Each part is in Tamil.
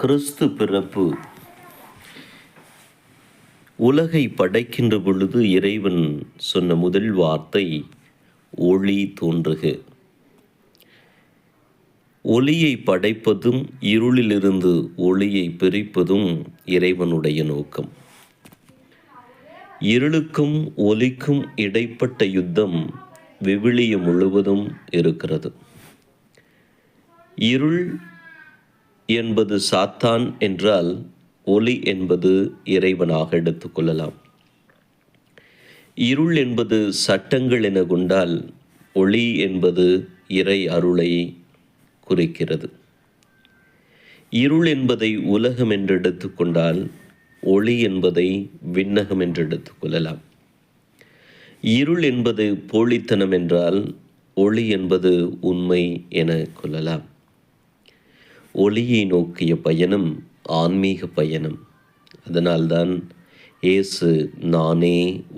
கிறிஸ்து பிறப்பு. உலகை படைக்கின்ற பொழுது இறைவன் சொன்ன முதல் வார்த்தை ஒளி தோன்றுக. ஒளியை படைப்பதும் இருளிலிருந்து ஒளியை பிரிப்பதும் இறைவனுடைய நோக்கம். இருளுக்கும் ஒளிக்கும் இடைப்பட்ட யுத்தம் விவிலியம் முழுவதும் இருக்கிறது. இருள் என்பது சாத்தான் என்றால் ஒளி என்பது இறைவனாக எடுத்துக்கொள்ளலாம். இருள் என்பது சட்டங்கள் என கொண்டால் ஒளி என்பது இறை அருளை குறிக்கிறது. இருள் என்பதை உலகம் என்று எடுத்துக்கொண்டால் ஒளி என்பதை விண்ணகம் என்று எடுத்துக்கொள்ளலாம். இருள் என்பது போலித்தனம் என்றால் ஒளி என்பது உண்மை என கொள்ளலாம். ஒளியை நோக்கிய பயணம் ஆன்மீக பயணம். அதனால்தான் இயேசு நானே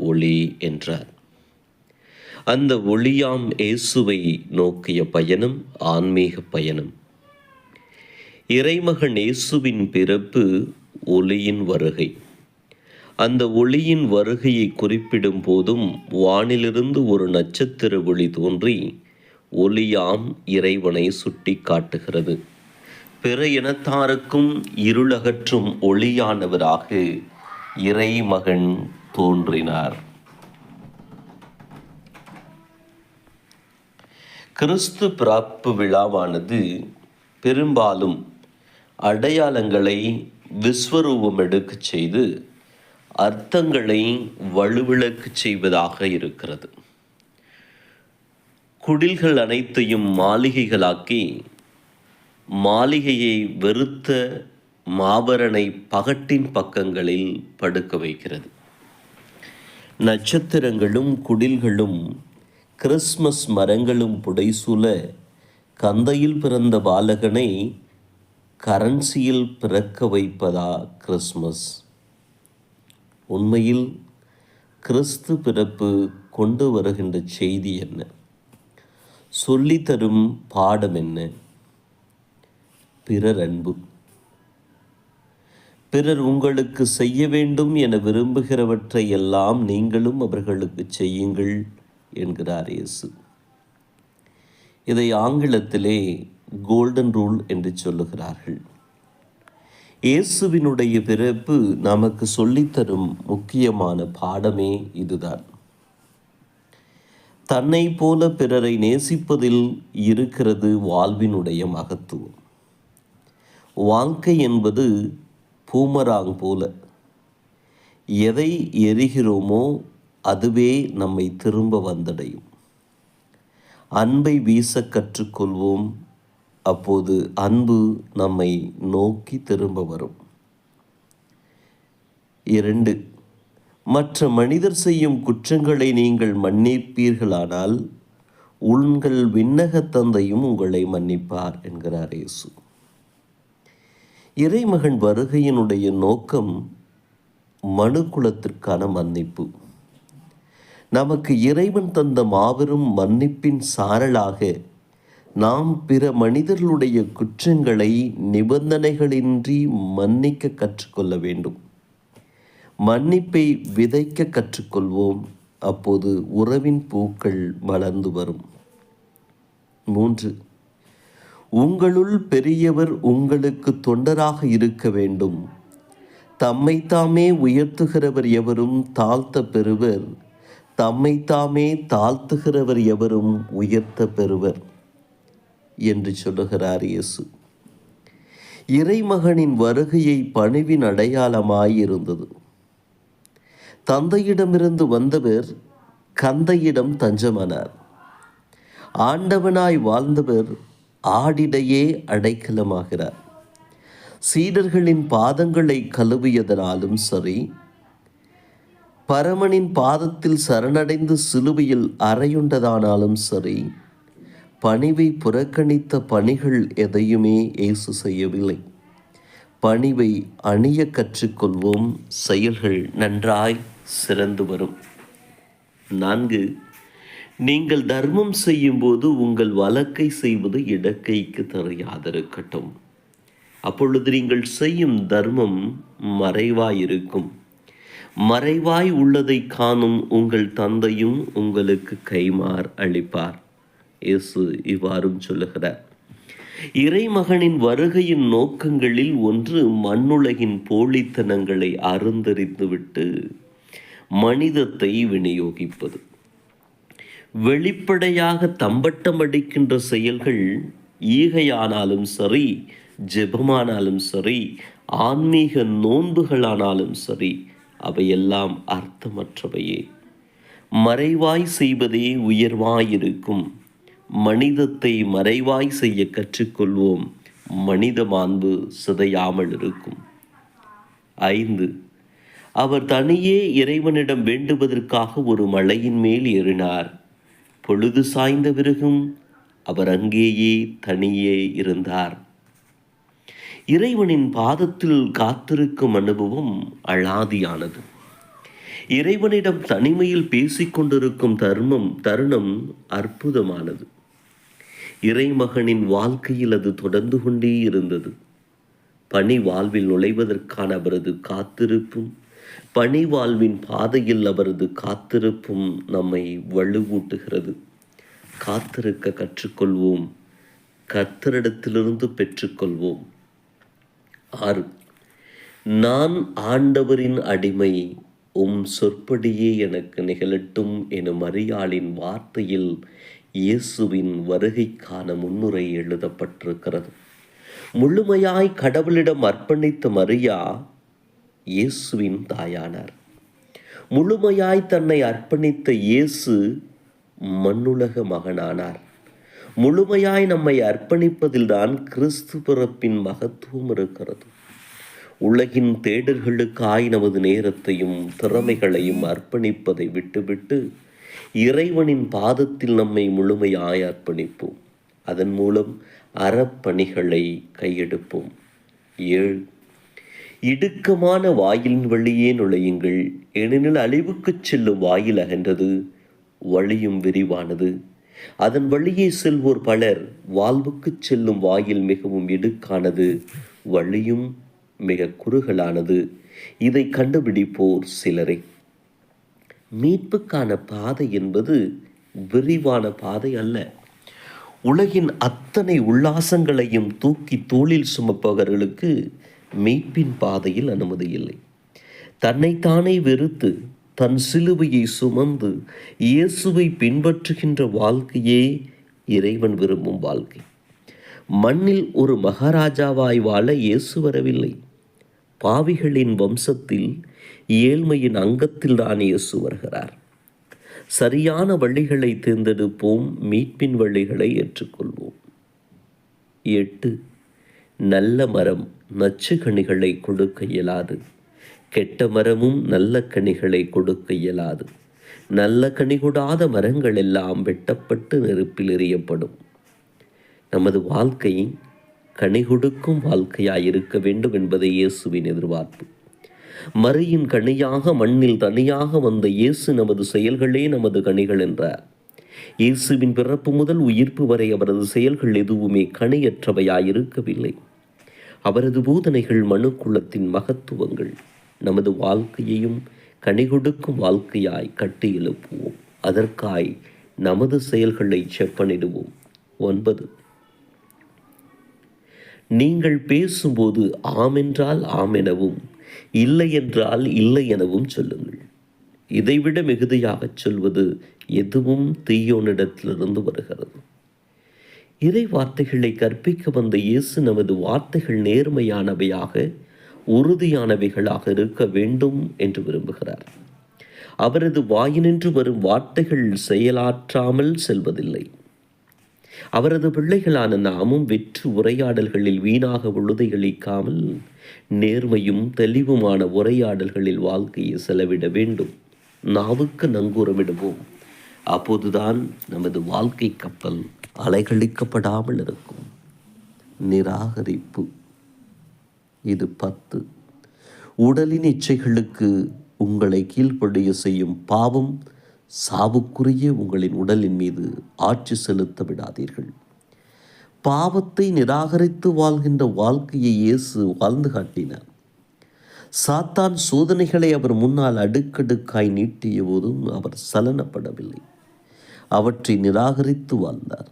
ஒளி என்றார். அந்த ஒளியாம் இயேசுவை நோக்கிய பயணம் ஆன்மீக பயணம். இறைமகன் இயேசுவின் பிறப்பு ஒளியின் வருகை. அந்த ஒளியின் வருகையை குறிப்பிடும் போதும் வானிலிருந்து ஒரு நட்சத்திர ஒளி தோன்றி ஒளியாம் இறைவனை சுட்டி காட்டுகிறது. பிற இனத்தாருக்கும் இருளகற்றும் ஒளியானவராக இறைமகன் தோன்றினார். கிறிஸ்து பிறப்பு விழாவானது பெரும்பாலும் அடையாளங்களை விஸ்வரூபம் எடுக்கச் செய்து அர்த்தங்களை வலுவிழக்கச் செய்வதாக இருக்கிறது. குடில்கள் அனைத்தையும் மாளிகைகளாக்கி மாளிகையை வெறுத்த மாபரனை பகட்டின் பக்கங்களில் படுக்க வைக்கிறது. நட்சத்திரங்களும் குடில்களும் கிறிஸ்மஸ் மரங்களும் புடைசூழ கந்தையில் பிறந்த பாலகனை கரன்சியில் பிறக்க வைப்பதா கிறிஸ்மஸ்? உண்மையில் கிறிஸ்து பிறப்பு கொண்டு வருகின்ற செய்தி என்ன? சொல்லித்தரும் பாடம் என்ன? பிறர் அன்பு. பிறர் உங்களுக்கு செய்ய வேண்டும் என விரும்புகிறவற்றை எல்லாம் நீங்களும் அவர்களுக்கு செய்யுங்கள் என்கிறார் இயேசு. இதை ஆங்கிலத்திலே கோல்டன் ரூல் என்று சொல்லுகிறார்கள். இயேசுவினுடைய பிறப்பு நமக்கு சொல்லித்தரும் முக்கியமான பாடமே இதுதான். தன்னை போல பிறரை நேசிப்பதில் இருக்கிறது வாழ்வினுடைய மகத்துவம். வாழ்க்கை என்பது பூமராங் போல. எதை எரிகிறோமோ அதுவே நம்மை திரும்ப வந்தடையும். அன்பை வீச கற்றுக்கொள்வோம். அப்போது அன்பு நம்மை நோக்கி திரும்ப வரும். 2. மற்ற மனிதர் செய்யும் குற்றங்களை நீங்கள் மன்னிப்பீர்களானால் உங்கள் விண்ணக தந்தையும் உங்களை மன்னிப்பார் என்கிறார் இயேசு. இறைமகன் வருகையினுடைய நோக்கம் மனுக்குலத்திற்கான மன்னிப்பு. நமக்கு இறைவன் தந்த மாபெரும் மன்னிப்பின் சாரலாக நாம் பிற மனிதர்களுடைய குற்றங்களை நிபந்தனைகளின்றி மன்னிக்க கற்றுக்கொள்ள வேண்டும். மன்னிப்பை விதைக்க கற்றுக்கொள்வோம். அப்போது உறவின் பூக்கள் மலர்ந்து வரும். 3. உங்களுள் பெரியவர் உங்களுக்கு தொண்டராக இருக்க வேண்டும். தம்மைத்தாமே உயர்த்துகிறவர் எவரும் தாழ்த்த பெறுவர். தம்மைத்தாமே தாழ்த்துகிறவர் எவரும் உயர்த்த பெறுவர் என்று சொல்லுகிறார் இயேசு. இறைமகனின் வருகையை பணிவின் அடையாளமாயிருந்தது. தந்தையிடமிருந்து வந்தவர் கந்தையிடம் தஞ்சமானார். ஆண்டவனாய் வாழ்ந்தவர் ஆடிடையே அடைக்கலமாகிறார். சீடர்களின் பாதங்களை கழுவியதனாலும் சரி, பரமனின் பாதத்தில் சரணடைந்து சிலுவையில் அறையுண்டதானாலும் சரி, பணிவை புறக்கணித்த பணிகள் எதையுமே இயேசு செய்யவில்லை. பணிவை அணிய கற்றுக்கொள்வோம். செயல்கள் நன்றாய் சிறந்து வரும். 4. நீங்கள் தர்மம் செய்யும்போது உங்கள் வலக்கை செய்வது இடக்கைக்கு தெரியாதிருக்கட்டும். அப்பொழுது நீங்கள் செய்யும் தர்மம் மறைவாயிருக்கும். மறைவாய் உள்ளதை காணும் உங்கள் தந்தையும் உங்களுக்கு கைமாறு அளிப்பார். இயேசு இவ்வாறும் சொல்லுகிறார். இறைமகனின் வருகையின் நோக்கங்களில் ஒன்று மண்ணுலகின் போலித்தனங்களை அருந்தறிந்துவிட்டு மனிதத்தை விநியோகிப்பது. வெளிப்படையாக தம்பட்டம் அடிக்கின்ற செயல்கள் ஈகையானாலும் சரி, ஜெபமானாலும் சரி, ஆன்மீக நோன்புகளானாலும் சரி, அவையெல்லாம் அர்த்தமற்றவையே. மறைவாய் செய்வதே உயர்வாயிருக்கும். மனிதத்தை மறைவாய் செய்ய கற்றுக்கொள்வோம். மனித மாண்பு சிதையாமல் இருக்கும். 5. அவர் தனியே இறைவனிடம் வேண்டுவதற்காக ஒரு மலையின் மேல் ஏறினார். பொழுது சாய்ந்த பிறகும் அவர் அங்கேயே தனியே இருந்தார். இறைவனின் பாதத்தில் காத்திருக்கும் அனுபவம் அலாதியானது. இறைவனிடம் தனிமையில் பேசிக்கொண்டிருக்கும் தருணம் அற்புதமானது. இறைமகனின் வாழ்க்கையில் அது தொடர்ந்து கொண்டே இருந்தது. பணி வாழ்வில் நுழைவதற்கான அவரது காத்திருப்பும், பணி வாழ்வின் பாதையில் அவரது காத்திருப்பும் நம்மை வலுவூட்டுகிறது. காத்திருக்க கற்றுக்கொள்வோம். கர்த்தரிடத்திலிருந்து பெற்றுக்கொள்வோம். 6. நான் ஆண்டவரின் அடிமை, சொற்படியே எனக்கு நிகழட்டும் எனும் மரியாளின் வார்த்தையில் இயேசுவின் வருகைக்கான முன்னுரை எழுதப்பட்டிருக்கிறது. முழுமையாய் கடவுளிடம் அர்ப்பணித்த மரியா இயேசுவின் தாயானார். முழுமையாய் தன்னை அர்ப்பணித்த இயேசு மண்ணுலக மகனானார். முழுமையாய் நம்மை அர்ப்பணிப்பதில்தான் கிறிஸ்து பிறப்பின் மகத்துவம் இருக்கிறது. உலகின் தேடல்களுக்காய் நமது நேரத்தையும் திறமைகளையும் அர்ப்பணிப்பதை விட்டுவிட்டு இறைவனின் பாதத்தில் நம்மை முழுமையாய் அர்ப்பணிப்போம். அதன் மூலம் அறப்பணிகளை கையெடுப்போம். 7. இடுக்கமான வாயிலின் வழியே நுழையுங்கள், ஏனெனில் அழிவுக்குச் செல்லும் வாயில் அகன்றது, வழியும் விரிவானது, அதன் வழியே செல்வோர் பலர். வாழ்வுக்குச் செல்லும் வாயில் மிகவும் இடுக்கானது, வழியும் மிக குறுகலானது, இதை கண்டுபிடிப்போர் சிலரே. மீட்புக்கான பாதை என்பது விரிவான பாதை அல்ல. உலகின் அத்தனை உல்லாசங்களையும் தூக்கி தோளில் சுமப்பவர்களுக்கு மீட்பின் பாதையில் அனுமதி இல்லை. தன்னைத்தானே வெறுத்து தன் சிலுவையை சுமந்து இயேசுவை பின்பற்றுகின்ற வாழ்க்கையே இறைவன் விரும்பும் வாழ்க்கை. மண்ணில் ஒரு மகாராஜாவாய் வாழ இயேசு வரவில்லை. பாவிகளின் வம்சத்தில் ஏழ்மையின் அங்கத்தில் தான் இயேசு வருகிறார். சரியான வழிகளை தேர்ந்தெடுப்போம். மீட்பின் வழிகளை ஏற்றுக்கொள்வோம். 8. நல்ல மரம் நச்சு கனிகளை கொடுக்க இயலாது, கெட்ட மரமும் நல்ல கனிகளை கொடுக்க இயலாது. நல்ல கனி கொடாத மரங்கள் எல்லாம் வெட்டப்பட்டு நெருப்பில் எறியப்படும். நமது வாழ்க்கை கனி கொடுக்கும் வாழ்க்கையாயிருக்க வேண்டும் என்பதை இயேசுவின் எதிர்பார்ப்பு. மரியின் கனியாக மண்ணில் தனியாக வந்த இயேசு நமது செயல்களே நமது கனிகள் என்றார். இயேசுவின் பிறப்பு முதல் உயிர்ப்பு வரை அவரது செயல்கள் எதுவுமே கனியற்றவையாயிருக்கவில்லை. அவரது போதனைகள் மனுக்குலத்தின் மகத்துவங்கள். நமது வாழ்க்கையையும் கனி கொடுக்கும் வாழ்க்கையாய் கட்டி எழுப்புவோம். அதற்காய் நமது செயல்களை செப்பனிடுவோம். 9. நீங்கள் பேசும்போது ஆம் என்றால் ஆம் எனவும் இல்லை என்றால் இல்லை எனவும் சொல்லுங்கள். இதைவிட மிகுதியாகச் சொல்வது எதுவும் தீயோனிடத்திலிருந்து வருகிறது. இறை வார்த்தைகளை கற்பிக்க வந்த இயேசு நமது வார்த்தைகள் நேர்மையானவையாக, உறுதியானவைகளாக இருக்க வேண்டும் என்று விரும்புகிறார். அவரது வாயினின்று வரும் வார்த்தைகள் செயலாற்றாமல் செல்வதில்லை. அவரது பிள்ளைகளான நாமும் வெற்று உரையாடல்களில் வீணாக உழுதையளிக்காமல் நேர்மையும் தெளிவுமான உரையாடல்களில் வாழ்க்கையை செலவிட வேண்டும். நாவுக்கு நங்கூரமிடுவோம். அப்போதுதான் நமது வாழ்க்கை கப்பல் அலைகழிக்கப்படாமல் இருக்கும். நிராகரிப்பு. இது 10. உடலின் இச்சைகளுக்கு உங்களை கீழ்ப்படிய செய்யும் பாவம் சாவுக்குரிய உங்களின் உடலின் மீது ஆட்சி செலுத்த விடாதீர்கள். பாவத்தை நிராகரித்து வாழ்கின்ற வாழ்க்கையை இயேசு வாழ்ந்து காட்டினார். சாத்தான் சோதனைகளை அவர் முன்னால் அடுக்கடுக்காய் நீட்டிய போதும் அவர் சலனப்படவில்லை. அவற்றை நிராகரித்து வாழ்ந்தார்.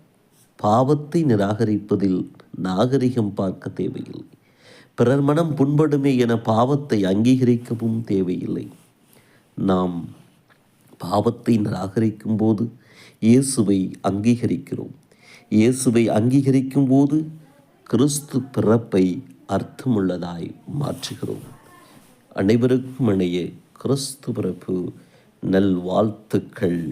பாவத்தை நிராகரிப்பதில் நாகரிகம் பார்க்க தேவையில்லை. பிறர் மனம் புண்படுமே என பாவத்தை அங்கீகரிக்கவும் தேவையில்லை. நாம் பாவத்தை நிராகரிக்கும் போது இயேசுவை அங்கீகரிக்கிறோம். இயேசுவை அங்கீகரிக்கும் போது கிறிஸ்து பிறப்பை அர்த்தமுள்ளதாய் மாற்றுகிறோம். அனைவருக்கும் இணைய கிறிஸ்து பிறப்பு நல்வாழ்த்துக்கள்.